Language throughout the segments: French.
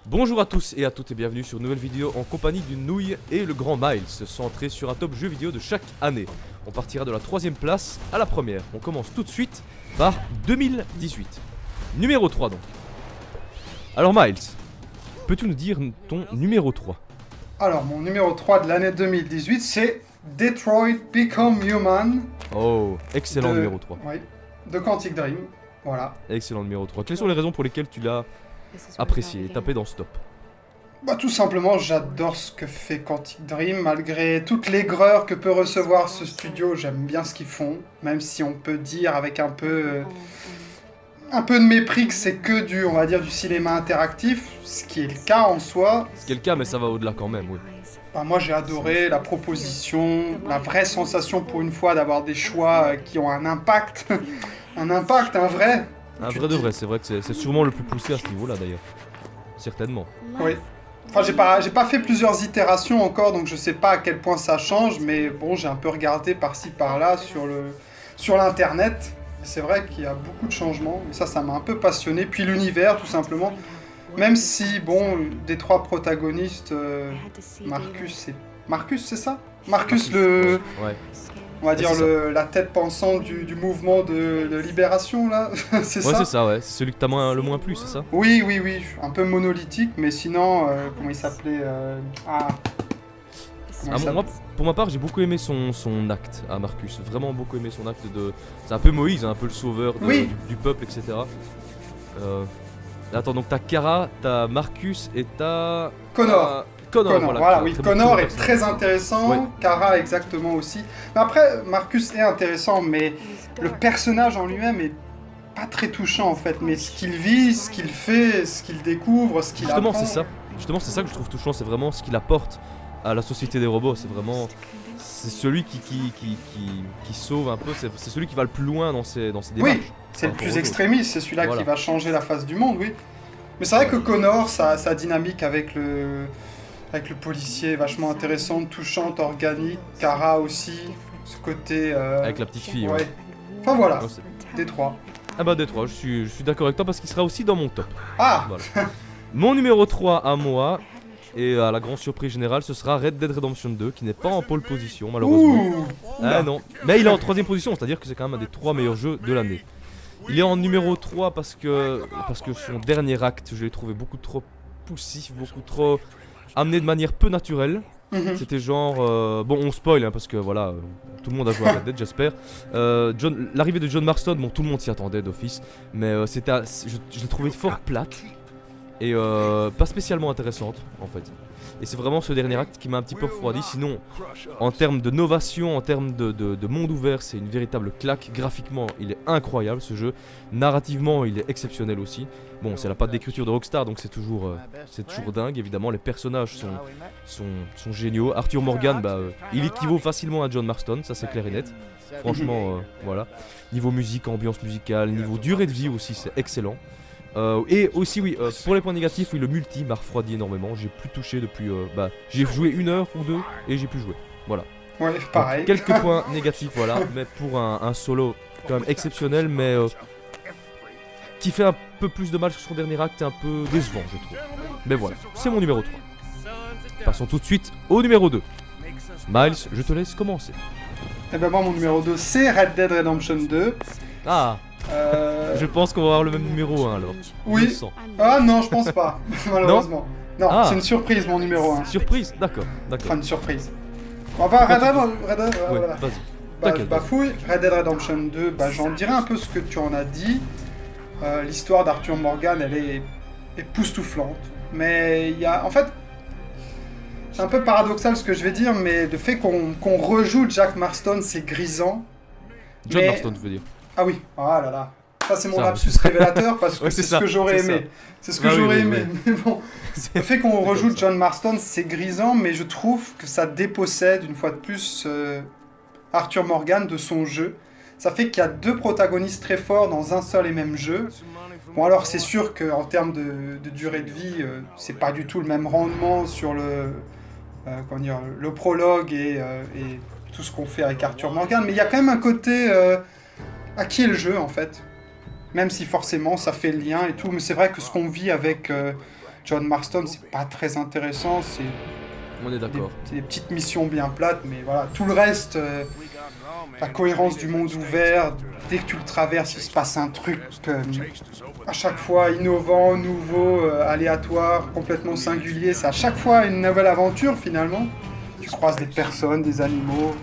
Bonjour à tous et à toutes et bienvenue sur une nouvelle vidéo en compagnie du Nouille et le grand Miles, centré sur un top jeu vidéo de chaque année. On partira de la 3ème place à la première. On commence tout de suite par 2018. Numéro 3 donc. Alors Miles, peux-tu nous dire ton numéro 3? Alors, mon numéro 3 de l'année 2018, c'est Detroit Become Human. Oh, excellent numéro 3. Oui, de Quantic Dream. Voilà. Excellent numéro 3. Quelles sont les raisons pour lesquelles tu l'as apprécié et tapé dans ce top? Bah, tout simplement, j'adore ce que fait Quantic Dream. Malgré toute l'aigreur que peut recevoir ce studio, j'aime bien ce qu'ils font. Même si on peut dire avec un peu de mépris que c'est que du, on va dire, du cinéma interactif. Ce qui est le cas en soi. C'est le cas, mais ça va au-delà quand même, oui. Bah, moi, j'ai adoré la proposition, la vraie sensation pour une fois d'avoir des choix qui ont un impact. Un vrai. Un vrai de vrai, c'est vrai que c'est sûrement le plus poussé à ce niveau-là d'ailleurs. Certainement. Oui. Enfin, j'ai pas fait plusieurs itérations encore, donc je sais pas à quel point ça change, mais bon, j'ai un peu regardé par-ci par-là sur l'internet. C'est vrai qu'il y a beaucoup de changements, et ça m'a un peu passionné. Puis l'univers, tout simplement. Même si, bon, des trois protagonistes, Marcus, c'est ça? Marcus, le... Ouais. On va dire la tête pensante du mouvement de libération, là. C'est ça? Ouais, c'est ça, ouais. C'est celui que t'as le moins plu, c'est ça? Oui. Un peu monolithique, mais sinon, comment il s'appelait Moi, pour ma part, j'ai beaucoup aimé son acte à Marcus. Vraiment beaucoup aimé son acte de... C'est un peu Moïse, un peu le sauveur du peuple, etc. Attends, donc t'as Kara, t'as Marcus et t'as... Connor, voilà, oui, Connor est très intéressant, ouais. Kara exactement aussi. Mais après, Marcus est intéressant, mais le personnage en lui-même est pas très touchant en fait. Mais ce qu'il vit, ce qu'il fait, ce qu'il découvre, ce qu'il apprend... Justement, c'est ça que je trouve touchant, c'est vraiment ce qu'il apporte à la société des robots. C'est vraiment... C'est celui qui sauve un peu, c'est celui qui va le plus loin dans ses démarches. Oui, c'est le plus extrémiste, c'est celui-là qui va changer la face du monde, oui. Mais c'est vrai que Connor, sa dynamique avec le policier est vachement intéressante, touchante, organique. Kara aussi, ce côté... Avec la petite fille, ouais. Enfin voilà, Détroit. Ah bah Détroit, je suis d'accord avec toi parce qu'il sera aussi dans mon top. Ah voilà. Mon numéro 3 à moi, et à la grande surprise générale, ce sera Red Dead Redemption 2, qui n'est pas en pole position malheureusement. Ah non, mais il est en 3ème position, c'est-à-dire que c'est quand même un des 3 meilleurs jeux de l'année. Il est en numéro 3 parce que son dernier acte, je l'ai trouvé beaucoup trop poussif, beaucoup trop amené de manière peu naturelle. C'était genre... bon, on spoil hein, parce que voilà, tout le monde a joué à Red Dead, j'espère. L'arrivée de John Marston, bon, tout le monde s'y attendait d'office, mais je l'ai trouvé fort plate et pas spécialement intéressante en fait. Et c'est vraiment ce dernier acte qui m'a un petit peu refroidi. Sinon, en termes de novation, en termes de monde ouvert, c'est une véritable claque. Graphiquement, il est incroyable ce jeu. Narrativement, il est exceptionnel aussi. Bon, c'est la patte d'écriture de Rockstar, donc c'est toujours dingue. Évidemment, les personnages sont géniaux. Arthur Morgan, il équivaut facilement à John Marston, ça c'est clair et net. Franchement, voilà. Niveau musique, ambiance musicale, niveau durée de vie aussi, c'est excellent. Et aussi oui, pour les points négatifs, oui, le multi m'a refroidi énormément. J'ai plus touché depuis, j'ai joué 1 heure ou 2 et j'ai plus joué. Voilà. Ouais, pareil. Donc, quelques points négatifs, voilà. Mais pour un solo quand même exceptionnel, mais qui fait un peu plus de mal sur son dernier acte, un peu décevant, je trouve. Mais voilà, c'est mon numéro 3. Passons tout de suite au numéro 2. Miles, je te laisse commencer. Et ben moi, mon numéro 2, c'est Red Dead Redemption 2. Ah. Je pense qu'on va avoir le même numéro 1 alors. Oui. Ah non, je pense pas, malheureusement. Non, c'est une surprise mon numéro 1. Surprise, d'accord. Enfin, une surprise. Enfin, Red Dead, voilà. Vas-y. Bafouille, Red Dead Redemption 2, j'en dirais un peu ce que tu en as dit. L'histoire d'Arthur Morgan, elle est époustouflante. Mais il y a... En fait, c'est un peu paradoxal ce que je vais dire, mais le fait qu'on rejoue Jack Marston, c'est grisant. John Marston, tu veux dire. Ah oui, ah là là. Ça, c'est mon lapsus révélateur parce que c'est ce que j'aurais aimé. C'est ce que j'aurais aimé. Mais bon, le fait qu'on rejoue John Marston, c'est grisant, mais je trouve que ça dépossède, une fois de plus, Arthur Morgan de son jeu. Ça fait qu'il y a 2 protagonistes très forts dans un seul et même jeu. Bon, alors, c'est sûr qu'en termes de durée de vie, c'est pas du tout le même rendement sur le prologue et tout ce qu'on fait avec Arthur Morgan, mais il y a quand même un côté... à qui est le jeu en fait, même si forcément ça fait le lien et tout, mais c'est vrai que ce qu'on vit avec John Marston, c'est pas très intéressant, On est d'accord. des petites missions bien plates, mais voilà, tout le reste, la cohérence du monde ouvert, dès que tu le traverses, il se passe un truc à chaque fois innovant, nouveau, aléatoire, complètement singulier, c'est à chaque fois une nouvelle aventure finalement. Tu croises des personnes, des animaux,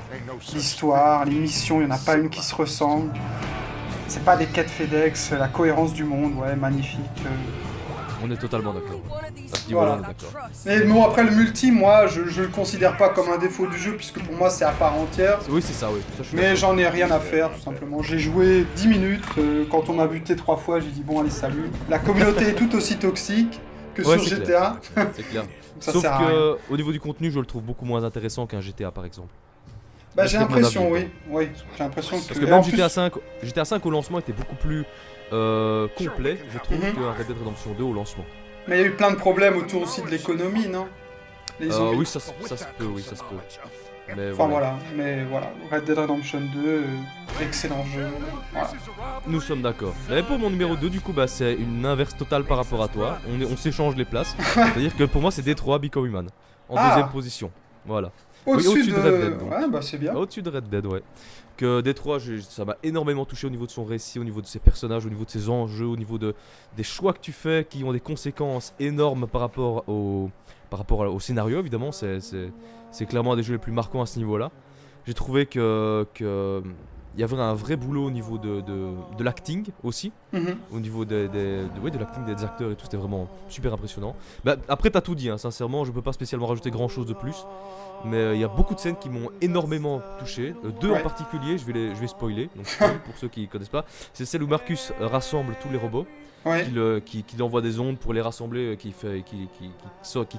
l'histoire, les missions, il n'y en a pas une qui se ressemble. C'est pas des quêtes FedEx, la cohérence du monde, ouais, magnifique. On est totalement d'accord. À ce Voilà. niveau-là, on est d'accord. Mais bon, après le multi, moi, je le considère pas comme un défaut du jeu, puisque pour moi, c'est à part entière. Oui, c'est ça, oui. Ça, je suis Mais d'accord. j'en ai rien à faire, tout simplement. J'ai joué 10 minutes, quand on m'a buté 3 fois, j'ai dit bon, allez, salut. La communauté est tout aussi toxique que Ouais, sur c'est GTA. C'est clair. Ça Sauf sert à rien. que au niveau du contenu, je le trouve beaucoup moins intéressant qu'un GTA par exemple. Bah, Mais j'ai c'est mon l'impression, avis, oui. J'ai l'impression que... Parce que et même en plus- GTA 5 au lancement était beaucoup plus complet, je trouve, Mhm. qu'un Red Dead Redemption 2 au lancement. Mais il y a eu plein de problèmes autour aussi de l'économie, non? Les zombies. Oui, ça se peut, oui, ça se peut. Mais Enfin voilà. mais voilà, Red Dead Redemption 2, excellent jeu. Voilà. Nous sommes d'accord. Mais pour mon numéro 2, du coup, bah, c'est une inverse totale par rapport à toi. On s'échange les places. C'est-à-dire que pour moi, c'est Détroit Become Human. En Ah. deuxième position. Voilà. Au-dessus de Red Dead, donc. Ouais, bah c'est bien. Au-dessus de Red Dead, ouais. Que Détroit, ça m'a énormément touché au niveau de son récit, au niveau de ses personnages, au niveau de ses enjeux, au niveau des choix que tu fais qui ont des conséquences énormes par rapport au scénario, évidemment. C'est clairement un des jeux les plus marquants à ce niveau-là. J'ai trouvé que il y avait un vrai boulot au niveau de l'acting aussi, Mhm. au niveau de l'acting des acteurs et tout, c'était vraiment super impressionnant. Bah, après, t'as tout dit, hein, sincèrement, je peux pas spécialement rajouter grand chose de plus. Mais il y a beaucoup de scènes qui m'ont énormément touché. Deux Ouais. en particulier, je vais spoiler, donc spoil pour ceux qui connaissent pas. C'est celle où Marcus rassemble tous les robots, Ouais. qu'il envoie des ondes pour les rassembler, qui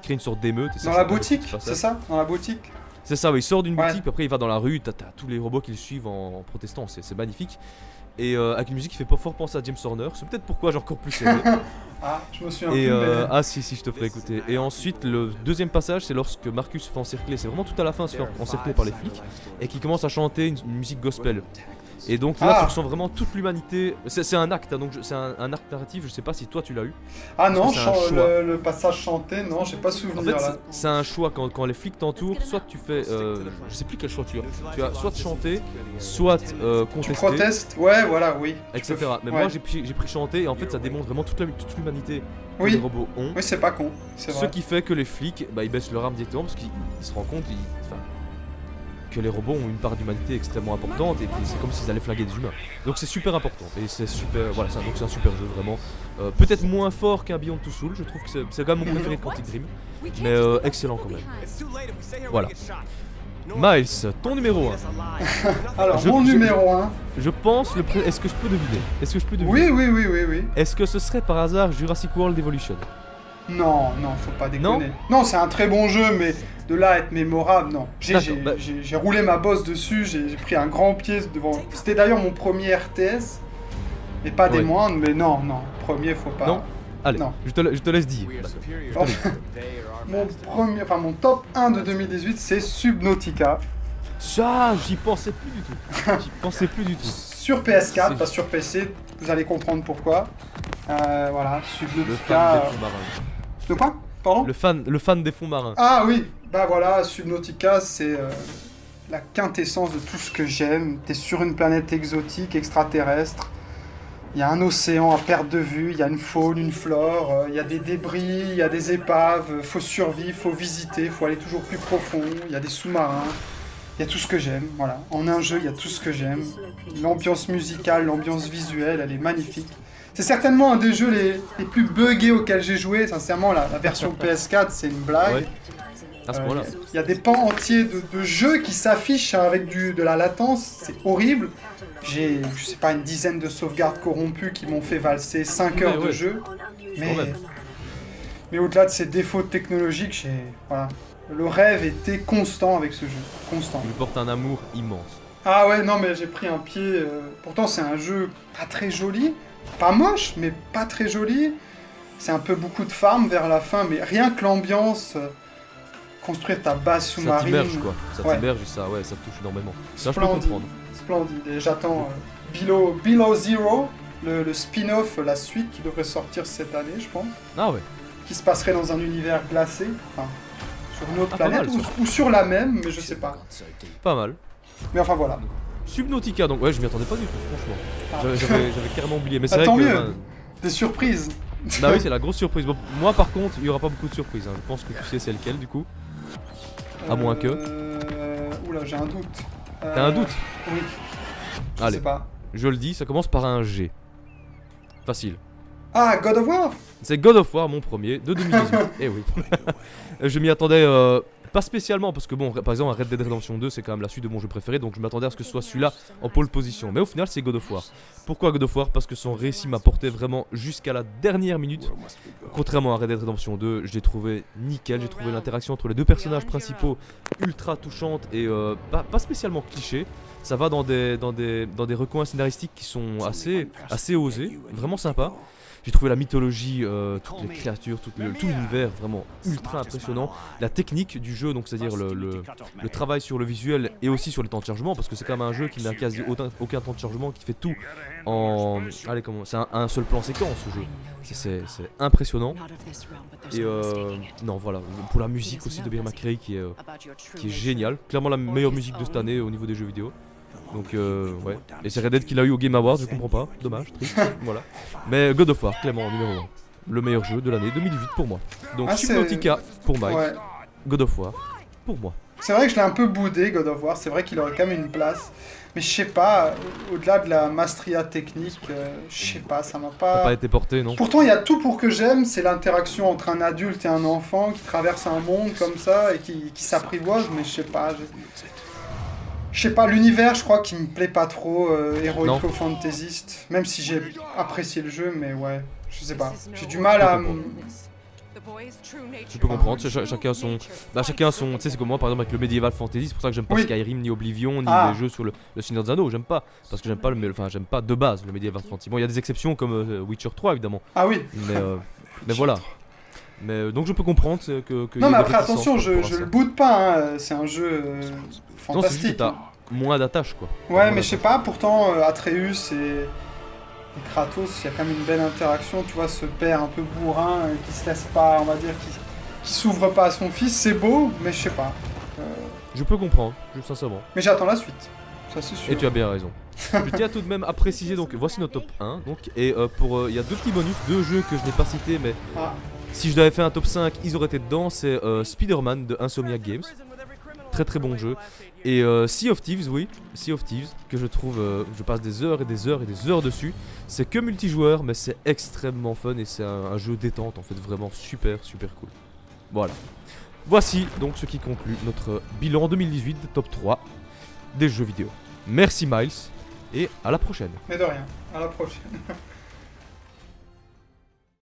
crée une sorte d'émeute. et ça, Dans c'est la vraiment boutique, super c'est ça. ça? Dans la boutique? C'est ça, oui, il sort d'une Ouais. boutique, puis après il va dans la rue, t'as tous les robots qui le suivent en protestant, c'est magnifique. Et avec une musique qui fait pas fort penser à James Horner, c'est peut-être pourquoi j'ai encore plus aimé. Ah, je me souviens Et plus, mais... ah si, je te ferai écouter. Et ensuite le deuxième passage, c'est lorsque Marcus se fait encercler, c'est vraiment tout à la fin, se fait encercler par les flics, et qui commence à chanter une musique gospel. Et donc là, Ah. tu ressens vraiment toute l'humanité. C'est un acte, hein, donc c'est un arc narratif. Je sais pas si toi tu l'as eu. Ah non, parce que c'est un choix. le passage chanté, non, j'ai pas En souvenir fait, là. c'est un choix quand les flics t'entourent. Soit tu fais, je sais plus quel choix tu as. Tu as soit chanter, soit Tu contester, protestes? Ouais, voilà, oui. Tu etc. peux- Mais ouais. moi j'ai pris chanter et en fait ça démontre vraiment toute l'humanité que Oui. les robots ont. Oui, c'est pas con, c'est Ce vrai. qui fait que les flics, bah, ils baissent leur arme directement parce qu'ils se rendent compte que les robots ont une part d'humanité extrêmement importante et puis c'est comme s'ils allaient flinguer des humains. Donc c'est super important et c'est super, voilà, c'est un super jeu vraiment. Peut-être moins fort qu'un Beyond Two Souls, je trouve que c'est quand même mon préféré de Quantic Dream, mais excellent quand même. Voilà. Miles, ton numéro 1. Alors, Je- mon je- numéro 1. Je pense, est-ce que je peux deviner? Oui. Est-ce que ce serait par hasard Jurassic World Evolution? Non, faut pas déconner. Non, c'est un très bon jeu, mais de là à être mémorable, non. D'accord, bah- J'ai roulé ma bosse dessus, j'ai pris un grand pied devant. C'était d'ailleurs mon premier RTS, et pas des Ouais. moindres, mais non, premier, faut pas. Non. Allez, Non. je te laisse dire. Oh. Mon top 1 de 2018, c'est Subnautica. Ça, j'y pensais plus du tout. Sur PS4, C'est- pas sur PC, vous allez comprendre pourquoi. Voilà, Le Subnautica. fan des fonds marins. De quoi? Pardon? Le fan des fonds marins. Ah oui, bah voilà, Subnautica, c'est la quintessence de tout ce que j'aime. T'es sur une planète exotique, extraterrestre. Il y a un océan à perte de vue, il y a une faune, une flore, il y a des débris, il y a des épaves, faut survivre, faut visiter, faut aller toujours plus profond, il y a des sous-marins. Il y a tout ce que j'aime, voilà. En un jeu, il y a tout ce que j'aime. L'ambiance musicale, l'ambiance visuelle, elle est magnifique. C'est certainement un des jeux les plus buggés auxquels j'ai joué. Sincèrement, la version PS4, c'est une blague. Ouais. À ce moment-là. Il y a des pans entiers de jeux qui s'affichent avec de la latence. C'est horrible. J'ai, je sais pas, une dizaine de sauvegardes corrompues qui m'ont fait valser 5 heures de ouais. jeu. Quand même. Mais au-delà de ces défauts technologiques, voilà. Le rêve était constant avec ce jeu. Constant. Il lui porte un amour immense. Ah ouais, non, mais j'ai pris un pied. Pourtant, c'est un jeu pas très joli. Pas moche, mais pas très joli. C'est un peu beaucoup de farm vers la fin, mais rien que l'ambiance. Construire ta base Ça sous-marine. t'immerge quoi. Ça Ouais. t'immerge et ça te touche énormément. Ça, je peux Splendide. comprendre. Splendide. Et j'attends Below Zero, le spin-off, la suite qui devrait sortir cette année, je pense. Ah ouais. qui se passerait dans un univers glacé, enfin, sur une autre planète, mal, ou sur la même, mais je sais pas. Pas mal. Mais enfin voilà. Subnautica, donc ouais, je m'y attendais pas du tout, franchement. J'avais carrément oublié, mais c'est Bah, vrai tant que... mieux. Des surprises. Bah oui, c'est la grosse surprise. Bon, moi par contre, il y aura pas beaucoup de surprises, hein. Je pense que tu sais c'est lequel du coup. À moins que... Oula, j'ai un doute. T'as un doute? Oui. Je Allez, sais pas. je le dis, ça commence par un G. Facile. Ah, God of War. C'est God of War, mon premier, de 2018. Eh oui. Je m'y attendais pas spécialement, parce que bon, par exemple, Red Dead Redemption 2, c'est quand même la suite de mon jeu préféré, donc je m'attendais à ce que ce soit celui-là en pole position. Mais au final, c'est God of War. Pourquoi God of War? Parce que son récit m'a porté vraiment jusqu'à la dernière minute. Contrairement à Red Dead Redemption 2, je l'ai trouvé nickel. J'ai trouvé l'interaction entre les deux personnages principaux ultra touchante et pas spécialement cliché. Ça va dans des recoins scénaristiques qui sont assez osés, vraiment sympa. J'ai trouvé la mythologie, toutes les créatures, tout l'univers vraiment ultra impressionnant. La technique du jeu, donc c'est-à-dire le travail sur le visuel et aussi sur les temps de chargement, parce que c'est quand même un jeu qui n'a quasi aucun temps de chargement, qui fait tout en... Allez, comment... C'est un seul plan séquence ce jeu. C'est impressionnant. Et non, voilà, pour la musique aussi de Bear McCreary qui est géniale. Clairement la meilleure musique de cette année au niveau des jeux vidéo. Donc ouais, et c'est Red Dead qu'il a eu au Game Awards, je comprends pas, dommage, triste, voilà. Mais God of War, clairement, numéro 1. Le meilleur jeu de l'année 2018 pour moi. Donc Subnautica pour Mike, ouais. God of War pour moi. C'est vrai que je l'ai un peu boudé, God of War, c'est vrai qu'il aurait quand même une place. Mais je sais pas, au-delà de la maestria technique, je sais pas, ça m'a pas... Ça n'a pas été porté, non? Pourtant, il y a tout pour que j'aime, c'est l'interaction entre un adulte et un enfant qui traverse un monde comme ça et qui s'apprivoise, mais je sais pas... Je sais pas, l'univers, je crois qu'il me plaît pas trop, héroïco-fantaisiste. Même si j'ai apprécié le jeu, mais ouais, je sais pas. J'ai du mal à... Tu peux comprendre, chacun son... Bah chacun son... Tu sais, c'est comme moi, par exemple, avec le Medieval Fantasy, c'est pour ça que j'aime pas Skyrim, ni Oblivion, ni les jeux sur le Seigneur des Anneaux, j'aime pas. Parce que j'aime pas j'aime pas de base le Medieval Fantasy. Bon, il y a des exceptions comme Witcher 3, évidemment. Ah oui. Mais voilà. Mais donc je peux comprendre que non mais après attention, je le boude pas, hein. C'est un jeu fantastique. Non, c'est juste que t'as moins d'attache quoi. Ouais, mais je sais pas, pourtant Atreus et Kratos, il y a quand même une belle interaction, tu vois, ce père un peu bourrin qui se laisse pas, on va dire, qui s'ouvre pas à son fils, c'est beau, mais je sais pas. Je peux comprendre, sincèrement. Mais j'attends la suite, ça c'est sûr. Et tu as bien raison. Je tiens tout de même à préciser, donc voici notre top 1, donc, et il y a deux petits bonus, deux jeux que je n'ai pas cités, mais... Si je l'avais fait un top 5, ils auraient été dedans, c'est Spider-Man de Insomniac Games. Très très bon jeu. Et Sea of Thieves, oui, Sea of Thieves, que je trouve, je passe des heures et des heures et des heures dessus. C'est que multijoueur, mais c'est extrêmement fun et c'est un jeu détente, en fait, vraiment super cool. Voilà. Voici donc ce qui conclut notre bilan 2018 de top 3 des jeux vidéo. Merci Miles, et à la prochaine. Mais de rien, à la prochaine.